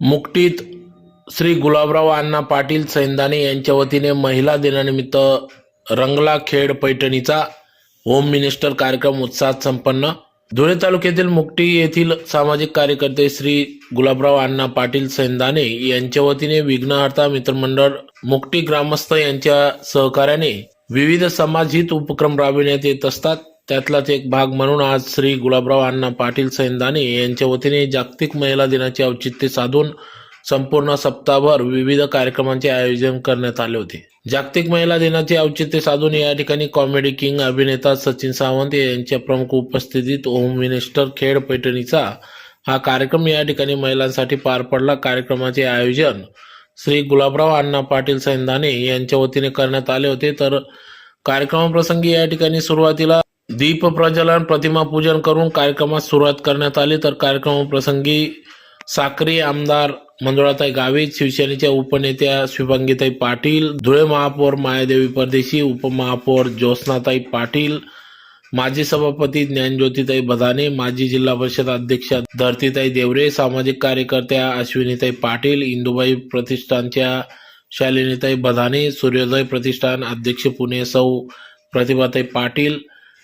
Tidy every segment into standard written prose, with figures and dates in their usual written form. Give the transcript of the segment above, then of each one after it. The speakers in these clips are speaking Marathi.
मुकटीत श्री गुलाबराव अण्णा पाटील सैंदाने यांच्या वतीने महिला दिनानिमित्त रंगला खेड पैठणीचा होम मिनिस्टर कार्यक्रम उत्साहात संपन्न। धुळे तालुक्यातील मुकटी येथील सामाजिक कार्यकर्ते श्री गुलाबराव अण्णा पाटील सैंदाने यांच्या वतीने विघ्नहर्ता मित्रमंडळ मुकटी ग्रामस्थ यांच्या सहकार्याने विविध समाजहित उपक्रम राबविण्यात येत असतात। त्यातलाच एक भाग म्हणून आज श्री गुलाबराव अण्णा पाटील सैंदाने यांच्या वतीने जागतिक महिला दिनाचे औचित्य साधून संपूर्ण सप्ताहभर विविध कार्यक्रमांचे आयोजन करण्यात आले होते। जागतिक महिला दिनाचे औचित्य साधून या ठिकाणी कॉमेडी किंग अभिनेता सचिन सावंत यांच्या प्रमुख उपस्थितीत होम मिनिस्टर खेड पैठणीचा हा कार्यक्रम या ठिकाणी महिलांसाठी पार पडला। कार्यक्रमाचे आयोजन श्री गुलाबराव अण्णा पाटील सैंदाने यांच्या वतीने करण्यात आले होते। तर कार्यक्रमाप्रसंगी या ठिकाणी सुरुवातीला दीप प्रज्वलन प्रतिमा पूजन करून कार्यक्रमास सुरुवात करण्यात आली। तर कार्यक्रमाप्रसंगी साक्री आमदार मंजुळाताई गावित, शिवसेनेच्या उपनेत्या शुभांगीताई पाटील, धुळे महापौर मायादेवी परदेशी, उपमहापौर ज्योत्स्नाताई पाटील, माजी सभापती ज्ञानज्योतिताई बदाने, माजी जिल्हा परिषद अध्यक्षा धरतीताई देवरे, सामाजिक कार्यकर्त्या अश्विनीताई पाटील, इंदुबाई प्रतिष्ठानच्या शालिनीताई बदाने, सूर्योदय प्रतिष्ठान अध्यक्ष पुणे सौ प्रतिभाताई पाटील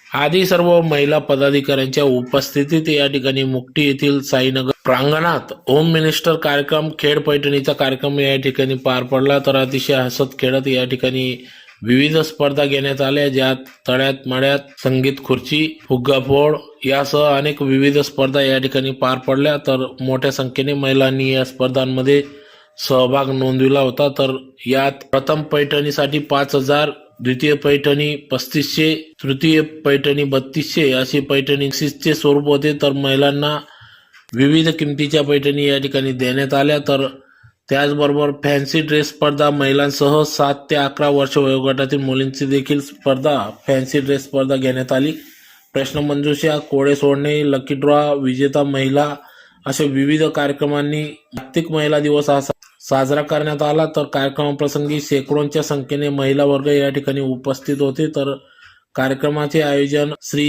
आदी सर्व महिला पदाधिकाऱ्यांच्या उपस्थितीत या ठिकाणी मुकटी येथील साईनगर प्रांगणात होम मिनिस्टर कार्यक्रम खेड पैठणीचा कार्यक्रम या ठिकाणी पार पडला। तर अतिशय हसत खेळत या ठिकाणी विविध स्पर्धा घेण्यात आल्या, ज्यात तळ्यात मळ्यात, संगीत खुर्ची, फुग्गाफोड यासह अनेक विविध स्पर्धा या ठिकाणी पार पडल्या। तर मोठ्या संख्येने महिलांनी या स्पर्धांमध्ये सहभाग नोंदविला होता। तर यात प्रथम पैठणीसाठी 5,000, द्वितीय पैठणी 3500, तृतीय पैठणी 3200 अशी पैठणी बक्षीसचे स्वरूप होते। तर महिलांना विविध किमतीच्या पैठणी या ठिकाणी देण्यात आल्या। तर त्याचबरोबर फॅन्सी ड्रेस स्पर्धा महिलांसह 7 ते 11 वर्ष वयोगटातील मुलींची देखील स्पर्धा फॅन्सी ड्रेस स्पर्धा घेण्यात आली। प्रश्नमंजुषा, कोडे सोडणे, लकी ड्रॉ, विजेता महिला अशा विविध कार्यक्रमांनी जागतिक महिला दिवस हा साजरा करण्यात आला। तर कार्यक्रमाप्रसंगी शेकडोंच्या संख्येने महिला वर्ग या ठिकाणी उपस्थित होते। तर कार्यक्रमाचे आयोजन श्री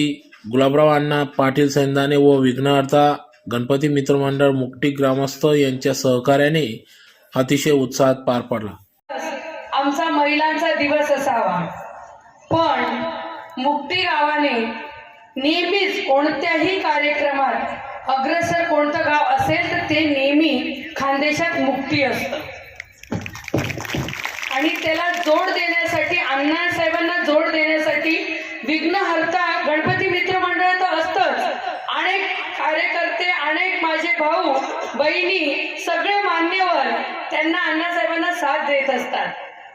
गुलाबराव अण्णा पाटील सैंदाने व विघ्नहर्ता गणपती मित्रमंडळ मुकटी ग्रामस्थ यांच्या सहकार्याने अतिशय उत्साहात पार पडला। आमचा महिलांचा दिवस असावा, पण मुकटी गावाने नेहमीच कोणत्याही कार्यक्रमात अग्रेसर कोणतं गाव असेल तर ते नेहमी खानदेशात मुकटी असतं। आणि त्याला जोड देण्यासाठी, अण्णासाहेबांना जोड देण्यासाठी विघ्नहर्ता गणपती मित्र मंडळ तर असतंच, अनेक कार्यकर्ते, अनेक माझे भाऊ बहिणी, सगळे मान्यवर त्यांना अण्णासाहेबांना साथ देत असतात।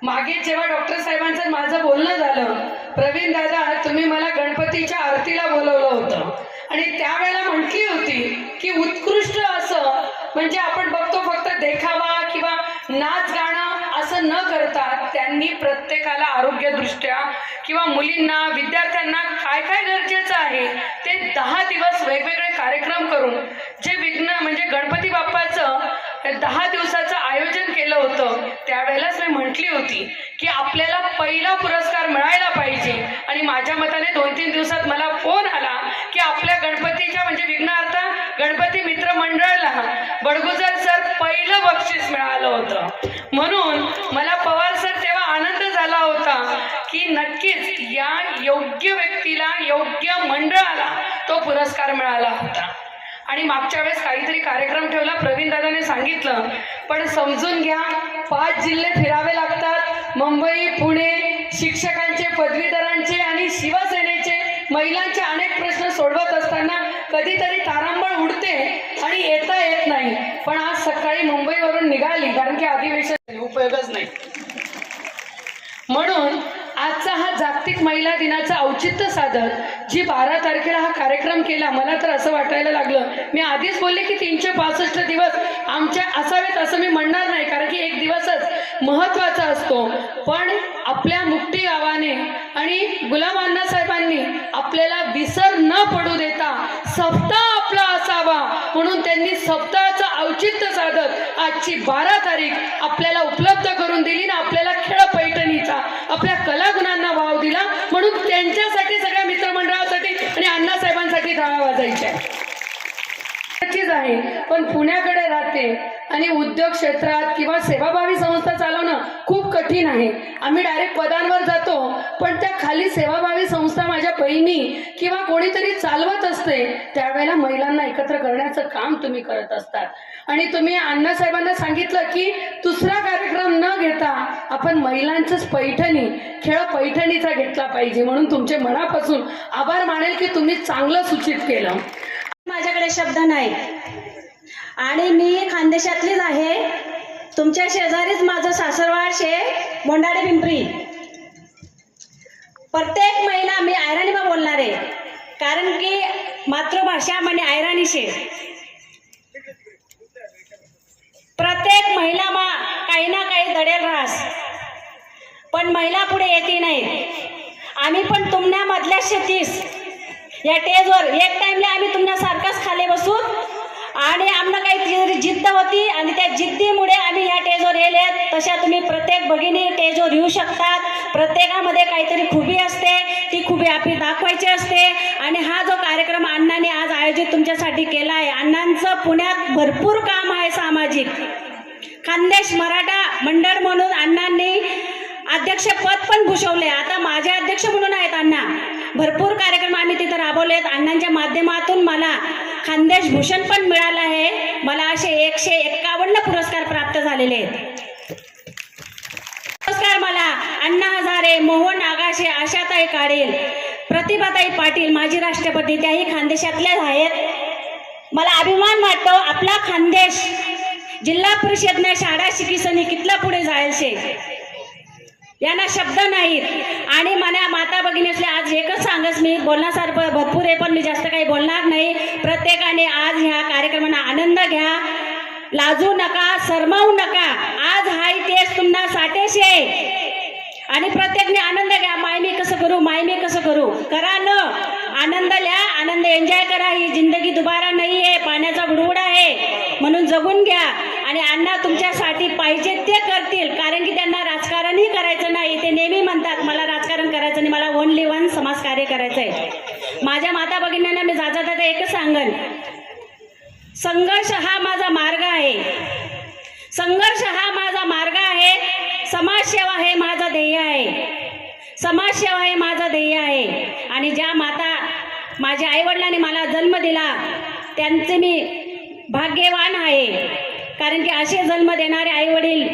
मागे जेव्हा डॉक्टर साहेबांचं माझं बोलणं झालं, प्रवीण दादा तुम्ही मला गणपतीच्या आरतीला बोलवलं होतं आणि त्यावेळेला म्हटली होती की उत्कृष्ट असं, म्हणजे आपण बघतो फक्त देखावा किंवा नाच गाणं असं न करता त्यांनी प्रत्येकाला आरोग्यदृष्ट्या किंवा मुलींना, विद्यार्थ्यांना काय काय गरजेचं आहे ते 10 दिवस वेगवेगळे कार्यक्रम करून जे विघ्न म्हणजे गणपती बाप्पाचं 10 दिवसाचं आयोजन केलं होतं। त्यावेळेलाच मी म्हटली होती की आपल्याला पहिला पुरस्कार मिळायला पाहिजे आणि माझ्या मताने 2-3 दिवसात मला फोन आला की आपल्या गणपतीच्या म्हणजे विघ्नहर्ता गणपती मित्र मंडळाला बडगुजर सर पहिलं बक्षीस मिळालं होतं। म्हणून मला पवार सर तेव्हा आनंद झाला होता की नक्कीच या योग्य व्यक्तीला, योग्य मंडळाला तो पुरस्कार मिळाला होता। आणि मागच्या वेळेस काहीतरी कार्यक्रम ठेवला, प्रवीण दादाने सांगितलं, पण समजून घ्या 5 जिल्हे फिरावे लागतात, मुंबई, पुणे, शिक्षकांचे, पदवीधरांचे आणि शिवसेनेचे महिलांचे अनेक प्रश्न सोडवत असताना कधीतरी तारांबळ उडते आणि येता येत नाही। पण आज सकाळी मुंबईवरून निघाली, कारण की अधिवेशन उपयोगच नाही। म्हणून आजचा हा जागतिक महिला दिनाचा औचित्य साधत जी 12 तारखेला हा कार्यक्रम केला, मला तर असं वाटायला लागलं, मी आधीच बोलले की 365 दिवस आमच्या असावेत असं मी म्हणणार नाही, कारण की एक दिवसच महत्त्वाचा असतो। पण आपल्या मुकटी गावाने आणि गुलाम अण्णा साहेबांनी आपल्याला विसर न पडू देता सप्ताह आपला असावा म्हणून त्यांनी सप्ताहाचं औचित्य साधत आजची 12 तारीख आपल्याला उपलब्ध करून दिली ना, आपल्याला खेळ पैठणीचा, आपल्या कलागुणांना वाव दिला। म्हणून त्यांच्यासाठी, सगळ्या मित्रमंडळासाठी आणि अण्णासाहेबांसाठी टाळ्या वाजायच्या। त्याचीच आहे, पण पुण्याकडे राहते आणि उद्योग क्षेत्रात किंवा सेवाभावी संस्था चालवणं खूप कठीण आहे. आम्ही डायरेक्ट पदांवर जातो, पण त्या खाली सेवाभावी संस्था माझ्या बहिणी किंवा कोणीतरी चालवत असते. त्यावेळेला महिलांना एकत्र करण्याचं काम तुम्ही करत असतात. आणि तुम्ही अण्णासाहेबांना सांगितलं की दुसरा कार्यक्रम न घेता आपण महिलांचंच पैठणी खेळ पैठणीचा घेतला पाहिजे, म्हणून तुमचे मनापासून आभार मानेल की तुम्ही चांगलं सूचित केलं. माझ्याकडे शब्द नाही आणि मी खानदेशातलीच आहे. तुमच्या शेजारीच माझं सासरवाड शे मोंडाडे पिंपरी. प्रत्येक महिला मी आयराणीमा बोलणार आहे, कारण की मातृभाषा म्हणजे आयराणी शे. प्रत्येक महिला मा काही ना काही दडेल रास, पण महिला पुढे येते नाही. आम्ही पण तुमच्या मधल्या शेतीस या टेजवर एक टाइमला आम्ही तुमच्यासारखाच खाली बसून आणि आमनं काही जिद्द होती आणि त्या जिद्दीमुळे आम्ही या टेजवर येलेत. तशा तुम्ही प्रत्येक भगिनी टेजवर येऊ शकतात. प्रत्येकामध्ये काहीतरी खुबी असते, ती खुबी आपली दाखवायची असते. आणि हा जो कार्यक्रम अण्णांनी आज आयोजित तुमच्यासाठी केला आहे, अण्णांचं पुण्यात भरपूर काम आहे सामाजिक. खानदेश मराठा मंडळ म्हणून अण्णांनी अध्यक्षपद पण भूषवले. आता माझे अध्यक्ष म्हणून आहेत अण्णा. भरपूर कार्यक्रम आम्ही तिथं राबवलेत. अण्णांच्या माध्यमातून मला खानदेश भूषण पण मिळालं आहे. मला असे 151 पुरस्कार प्राप्त झालेले आहेत. पुरस्कार मला अण्णा हजारे, मोहन आगाशे, आशाताई काळेल, प्रतिभाताई पाटील, माजी राष्ट्रपती, त्याही खानदेशातल्याच आहेत. मला अभिमान वाटतो आपला खानदेश जिल्हा परिषदने शाळा शिकीसनी कितला पुढे जायचे यांना शब्द नाहीत. आणि मला माता भगिनीसले आज एकच सांगस, मी बोलण्यासारखं भरपूर आहे पण मी जास्त काही बोलणार नाही. प्रत्येकाने आज ह्या कार्यक्रमांना आनंद घ्या, लाजू नका, शरमावू नका. आज हाय तेच तुम्हाला साठेशे आहे आणि प्रत्येकाने आनंद घ्या. माय मी कसं करू, माय मी कसं करू, करा न आनंद लिहा, आनंद एन्जॉय करा. ही जिंदगी दुबारा नाही आहे, पाण्याचा बुडबुड आहे, म्हणून जगून घ्या. आणि अण्णा तुमच्यासाठी पाहिजे ते करतील, कारण की त्यांना राजकारणही करायचं नाही. ते नेहमी म्हणतात मला राजकारण करायचं नाही, मला ओनली वन समाजकार्य करायचं आहे. माझ्या माता भगिनींना मी जाता जाता एकच सांगन, संघर्ष हा माझा मार्ग आहे. संघर्ष हा माझा मार्ग आहे. समाजसेवा हे माझं ध्येय आहे. समाजसेवा हे माझं ध्येय आहे. आणि ज्या माता माझ्या आईवडिलांनी मला जन्म दिला त्यांचे मी भाग्यवान आहे, कारण की असे जन्म देणारे आईवडील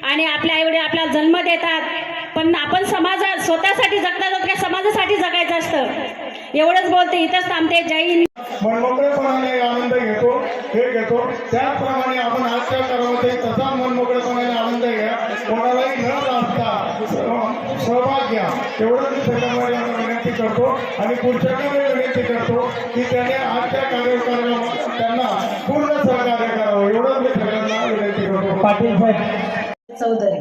आणि आपले आईवडील आपल्याला जन्म देतात, पण आपण समाजात स्वतःसाठी जगता जगता समाजासाठी जगायचं असतं. एवढंच बोलते, इथंच थांबते. जय हिंद. मनमोकळेपणाने आनंद घेतो, हे घेतो. त्याचप्रमाणे आपण आजच्या करावते तसा मनमोकळेपणाने आनंद घ्या. कोणालाही न लाभता सहभाग घ्या. एवढंच मी त्याच्यामध्ये विनंती करतो. आणि पुढच्याकडे विनंती करतो की त्याने आजच्या कार्यक्रमात त्यांना पूर्ण सहकार्य करावं. एवढंच मी सगळ्यांना विनंती करतो. पाटील साहेब चौधरी,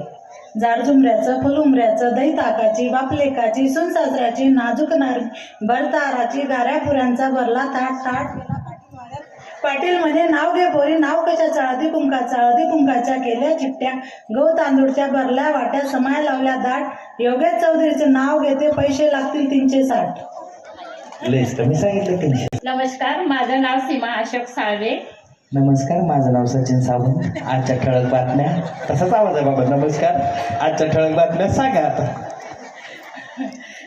जाडजुमऱ्याचं, फुलुमऱ्याचं, दही ताकाची, बापलेकाची, सोनसासऱ्याची, नाजूक नारी, भरताराची, गाऱ्यापुऱ्यांचा भरला थाट थाट. पाटील म्हणे नाव घे पोरी, नाव कशाचा, हळदी कुंकाचा, हळदी कुंकाच्या केल्या चिट्ट्या, गहू तांदूळच्या भरल्या वाट्या, समाया लावल्या दाट. योगेश चौधरीचे नाव घेते, पैसे लागतील 360. लेस तर मी सांगितलं की. नमस्कार, माझं नाव सीमा अशोक साळवे. नमस्कार, माझं नाव सचिन सावंत. आजच्या ठळक बातम्या, तसाच आवाज आहे बाबा. नमस्कार, आजच्या ठळक बातम्या सांगा आता.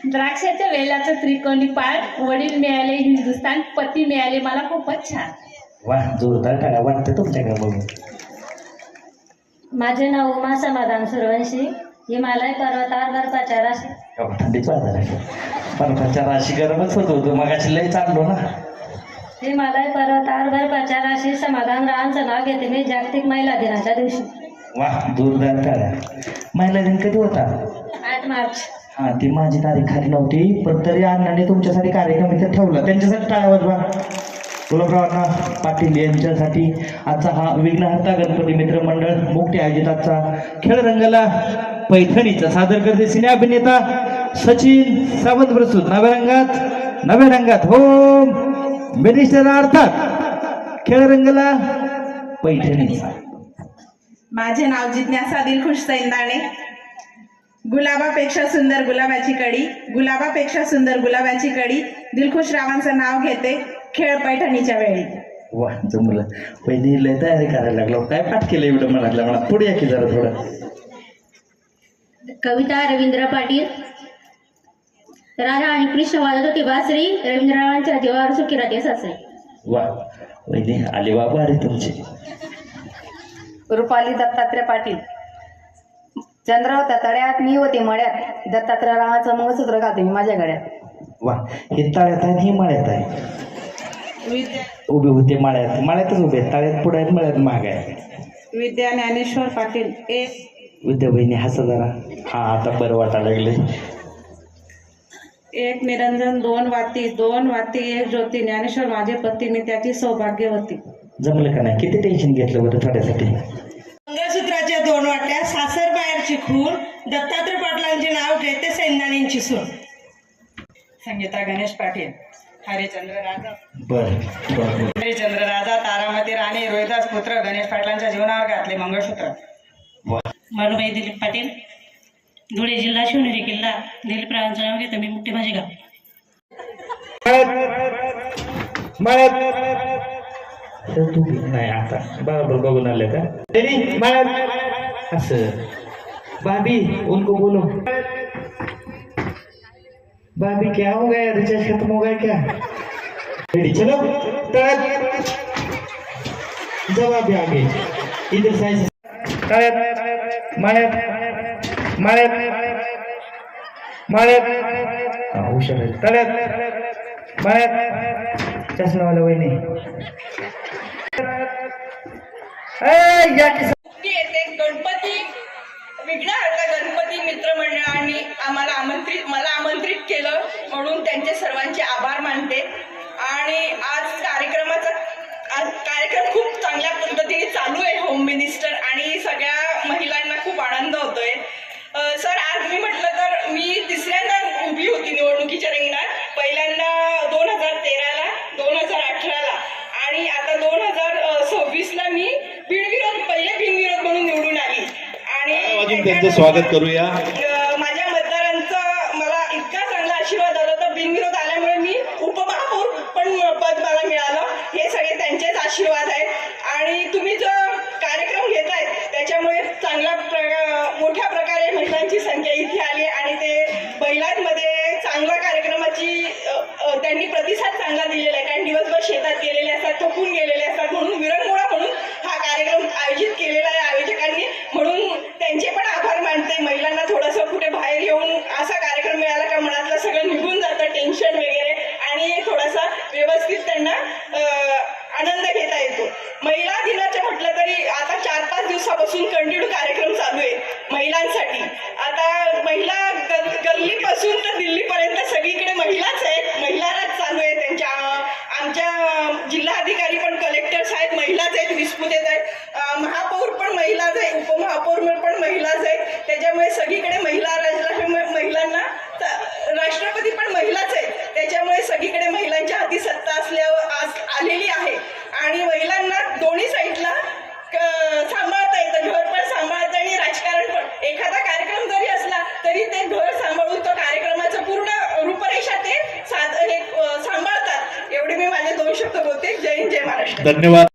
द्राक्षाच्या वेलाचं त्रिकोणी पाळ, वडील मिळाले हिंदुस्थान, पती मिळाले मला खूपच छान. वा, जोरदार टाळ्या वाटतं तुमच्याकडे बघून. माझे नाव उमा समाधान सूर्यवंशी. हिमालय पर्वतावर बर्फाच्या राशी. थंडीच बाजार आहे. बर्फाच्या राशी गरमच होत होतं मगाशी, लय चाललो ना. हिमालय पर्वतावर बर्फाच्या राशी, समाधान रावांचं नाव घेते मी जागतिक महिला दिनाच्या दिवशी. वा, जोरदार टाळ्या. महिला दिन कधी होता? 8 मार्च. हा, ती माझी तारीख खाली नव्हती, पण तरी अण्णांनी तुमच्यासाठी कार्यक्रम इथे ठेवला. त्यांच्यासाठी टाळ्या वाजवा. गुलाबरावांना पाटील यांच्यासाठी आजचा हा विघ्नहर्ता गणपती मित्र मंडळ मुक्ती आयोजित आजचा खेळ रंगाला पैठणीचा सादर करते सिने अभिनेता सचिन सावंत प्रस्तुत. नव्या रंगात होम मिनिस्टर अर्थात खेळ रंगाला पैठणीचा. माझे नाव जिज्ञासा दिलखुश सैंदाणे. गुलाबापेक्षा सुंदर गुलाबाची कडी, गुलाबापेक्षा सुंदर गुलाबाची कडी, दिलखुश रावांचं नाव घेते खेळ पैठणीच्या वेळी. वा जमलं. पहिली लय तयारी करायला लागलो. काय पाठ केलं एवढं म्हणाला मला. पुढे या की जरा थोडं. कविता रवींद्र पाटील. राधा आणि कृष्ण वाजत होती बासरी, रवींद्रनाथांच्या जीवावर सुखी राहते सासरी. वा वहिनी आली वा भारी तुमची. रुपाली दत्तात्रय पाटील. चंद्र होता तळ्यात, मी होते मळ्यात, दत्तात्रय रामाचं मंगळसूत्र घालते मी माझ्या गळ्यात. वा हे ताळ्यात आहे आणि हे माळ्यात आहे. उभे होते माळ्यात, माळ्यातच उभे आहेत. ताळ्यात पुढे आहेत, मळ्यात महाग आहे. विद्या ज्ञानेश्वर पाटील. विद्या बहिणी हसा जरा. हा आता बरं वाटायला लागले. एक निरंजन, दोन वाती एक ज्योती. ज्ञानेश्वर माझे पती, मी त्याची सौभाग्यवती. जमलं का नाही. किती टेन्शन घेतलं बरं थोड्यासाठी. मंगळसूत्राच्या 2 वाट्या, सासर बाहेरची खून, दत्तात्रय पाटलांचे नाव घेते सैंदानींची सून. संगीता गणेश पाटील. हरिचंद्र राजा. बरं हरिचंद्र राजा, तारामती राणी, रोहिदास पुत्र, गणेश पाटलांच्या जीवनावर घातले मंगळसूत्र. मालूबाई दिलीप पाटील. धुळे जिल्हा, शिवनेरी किल्ला. दिलीप रावांचं नाव घेतो मी, मुक्ती माझे गाव. तू नाही आता बरोबर बघून आले का. असं भाभी उनको बोलो. भाभी क्या हो गया, रिचार्ज खत्म हो गया क्या. रेडी चलो. जवाब आगे इधर साइज. हुशार चष्मा वाला वहिनी. येथे गणपती विघ्नहर्ता गणपती मित्रमंडळांनी मला आमंत्रित केलं म्हणून त्यांचे सर्वांचे आभार मानते. आणि आज कार्यक्रम खूप चांगल्या पद्धतीने चालू आहे. होम मिनिस्टर आणि सगळ्या महिलांना खूप आनंद होतोय. सर आज मी म्हटलं तर मी तिसऱ्यांदा उभी होती निवडणुकीच्या रिंगणात. पहिल्यांदा 2013ला, 2018ला आणि आता 2026ला मी बिनविरोध म्हणून निवडून आली. आणि त्यांचं स्वागत करूया. माझ्या मतदारांचा मला इतका चांगला आशीर्वाद आला तर बिनविरोध आल्यामुळे मी उपमहापौर पण पद मला मिळालं. हे सगळे त्यांचेच आशीर्वाद आहेत. आणि तुम्ही जो कार्यक्रम घेताय त्याच्यामुळे मोठ्या प्रकारे महिलांची संख्या इथे आली आणि ते महिलांमध्ये चांगल्या कार्यक्रमाची त्यांनी प्रतिसाद चांगला दिलेला आहे. कारण दिवसभर शेतात गेलेले असतात, थकून गेलेले असतात, म्हणून विरंगुळा म्हणून हा कार्यक्रम आयोजित केलेला आहे आयोजकांनी. म्हणून त्यांचे पण आभार मानते. महिलांना थोडंसं कुठे बाहेर येऊन असा कार्यक्रम मिळाला का मनातलं सगळं निघून जातं, टेन्शन वगैरे, आणि थोडासा व्यवस्थित त्यांना आनंद घेता येतो. महिला दिनाचे म्हटलं तरी आता 4-5 दिवसापासून कंटिन्यू कार्यक्रम चालू आहे महिलांसाठी. आता महिला गल्लीपासून तर दिल्लीपर्यंत सगळीकडे महिलाच आहेत. महिलाच चालू आहे. आमच्या जिल्हाधिकारी पण, कलेक्टर साहेब महिलाच आहेत, विस्पुतेत आहेत, महापौर पण महिलाच आहे, उपमहापौर पण महिलाच आहेत. त्याच्यामुळे सगळीकडे महिलांना राष्ट्रपती पण महिलाच आहेत. त्याच्यामुळे सगळीकडे महिलांच्या हाती सत्ता आलेली आहे. आणि महिलांना दोन्ही साईडला सांभाळता येतं. घर पण सांभाळतं आणि राजकारण पण. एखादा कार्यक्रम जरी असला तरी ते घर सांभाळून तो कार्यक्रमाचं पूर्ण रूपरेषा ते सांभाळतात. एवढे मी माझे 2 शब्द बोलते. जय हिंद, जय महाराष्ट्र. धन्यवाद.